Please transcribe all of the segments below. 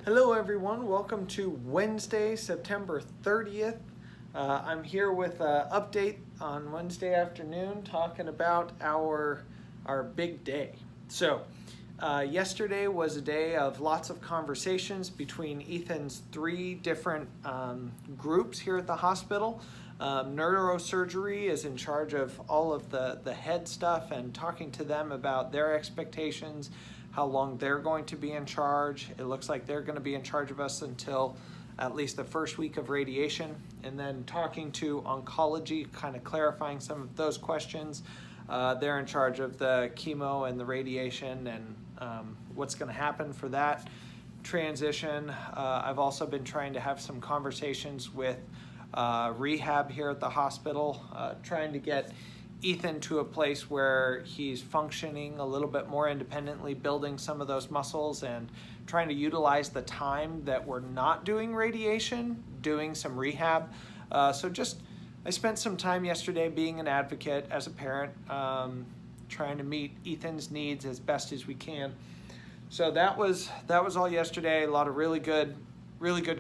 Hello everyone, welcome to Wednesday, September 30th. I'm here with an update on Wednesday afternoon talking about our big day. Yesterday was a day of lots of conversations between Ethan's three different groups here at the hospital. Neurosurgery is in charge of all of the head stuff and talking to them about their expectations, how long they're going to be in charge. It looks like they're going to be in charge of us until at least the first week of radiation, and then talking to oncology, kind of clarifying some of those questions. They're in charge of the chemo and the radiation and what's going to happen for that transition. I've also been trying to have some conversations with rehab here at the hospital, trying to get Ethan to a place where he's functioning a little bit more independently, building some of those muscles and trying to utilize the time that we're not doing radiation, doing some rehab. I spent some time yesterday being an advocate as a parent, trying to meet Ethan's needs as best as we can. So that was all yesterday. A lot of really good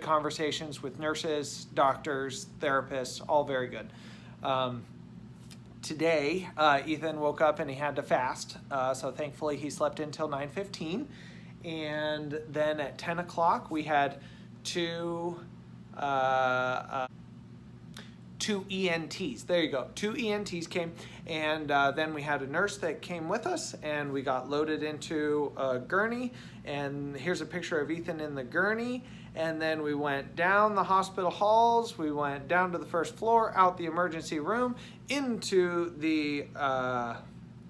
conversations with nurses, doctors, therapists, all very good. Today, Ethan woke up and he had to fast, so thankfully he slept until 9:15, and then at 10 o'clock we had two ENTs. There you go. Two ENTs came, and then we had a nurse that came with us, and we got loaded into a gurney, and here's a picture of Ethan in the gurney. And then we went down the hospital halls, we went down to the first floor, out the emergency room, into the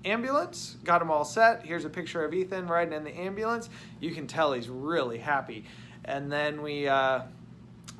ambulance, got them all set. Here's a picture of Ethan riding in the ambulance. You can tell he's really happy. And then we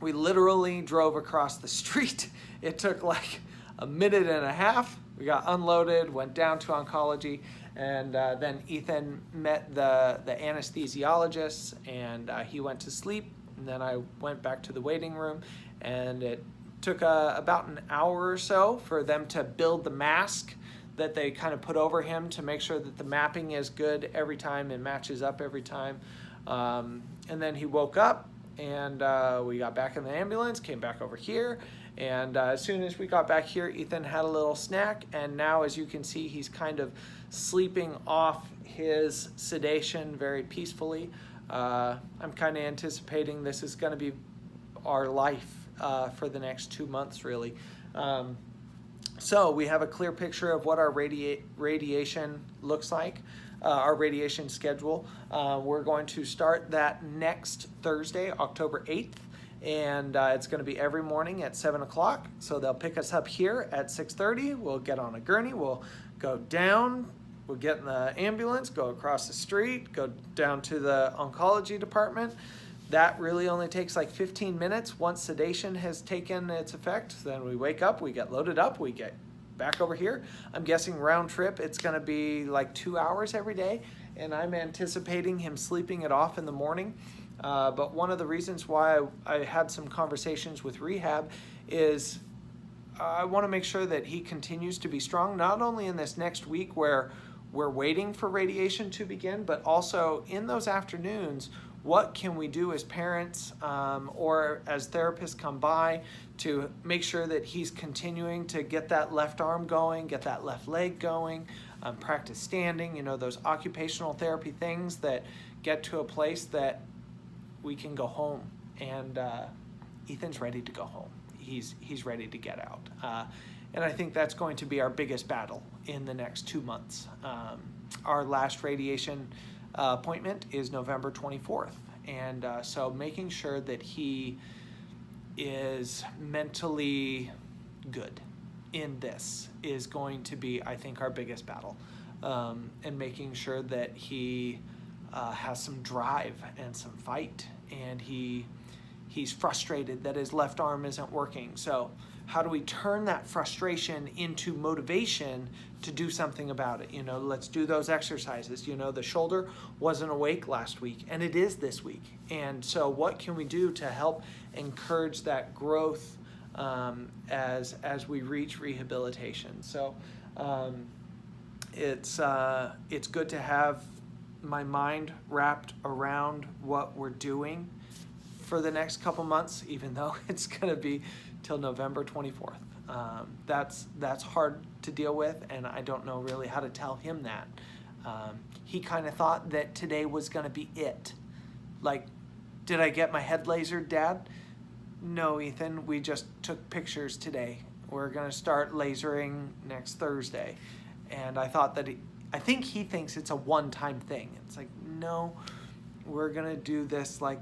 literally drove across the street. It took like a minute and a half. We got unloaded, went down to oncology, and then Ethan met the anesthesiologists, and he went to sleep. And then I went back to the waiting room, and it took about an hour or so for them to build the mask that they kind of put over him to make sure that the mapping is good every time and matches up every time. And then he woke up, and we got back in the ambulance, came back over here, and as soon as we got back here, Ethan had a little snack, and now as you can see, he's kind of sleeping off his sedation very peacefully. I'm kind of anticipating this is going to be our life for the next 2 months, really. So we have a clear picture of what our radiation looks like, our radiation schedule. We're going to start that next Thursday, October 8th, and it's going to be every morning at 7 o'clock. So they'll pick us up here at 6:30. We'll get on a gurney. We'll go down. We'll get in the ambulance, go across the street, go down to the oncology department. That really only takes like 15 minutes once sedation has taken its effect. Then we wake up, we get loaded up, we get back over here. I'm guessing round trip, it's gonna be like 2 hours every day, and I'm anticipating him sleeping it off in the morning. But one of the reasons why I had some conversations with rehab is I wanna make sure that he continues to be strong, not only in this next week where we're waiting for radiation to begin, but also in those afternoons, what can we do as parents or as therapists come by to make sure that he's continuing to get that left arm going, get that left leg going, practice standing, those occupational therapy things that get to a place that we can go home. And Ethan's ready to go home. He's ready to get out. And I think that's going to be our biggest battle in the next 2 months. Our last radiation appointment is November 24th. And so making sure that he is mentally good in this is going to be, I think, our biggest battle. And making sure that he has some drive and some fight, and he's frustrated that his left arm isn't working. So how do we turn that frustration into motivation to do something about it? Let's do those exercises. The shoulder wasn't awake last week, and it is this week. And so what can we do to help encourage that growth as we reach rehabilitation? So it's good to have my mind wrapped around what we're doing for the next couple months, even though it's going to be till November 24th. That's hard to deal with, and I don't know really how to tell him that. He kind of thought that today was going to be it. Like, did I get my head lasered, Dad? No, Ethan, we just took pictures today. We're going to start lasering next Thursday. And I thought that I think he thinks it's a one-time thing. It's like, no, we're going to do this like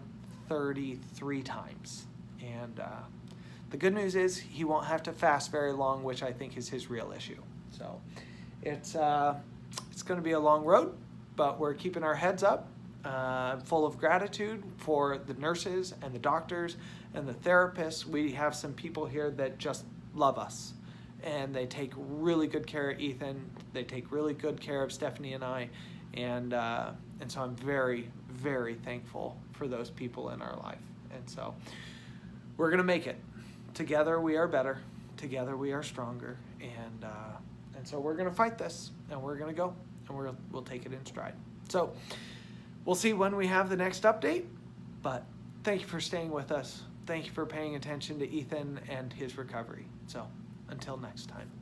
33 times. And the good news is he won't have to fast very long, which I think is his real issue. So it's going to be a long road, but we're keeping our heads up, full of gratitude for the nurses and the doctors and the therapists. We have some people here that just love us, and they take really good care of Ethan. They take really good care of Stephanie and I, and so I'm very, very thankful for those people in our life. And so we're gonna make it. Together we are better. Together we are stronger. And so we're gonna fight this, and we're gonna go, and we'll take it in stride. So we'll see when we have the next update. But thank you for staying with us. Thank you for paying attention to Ethan and his recovery. So until next time.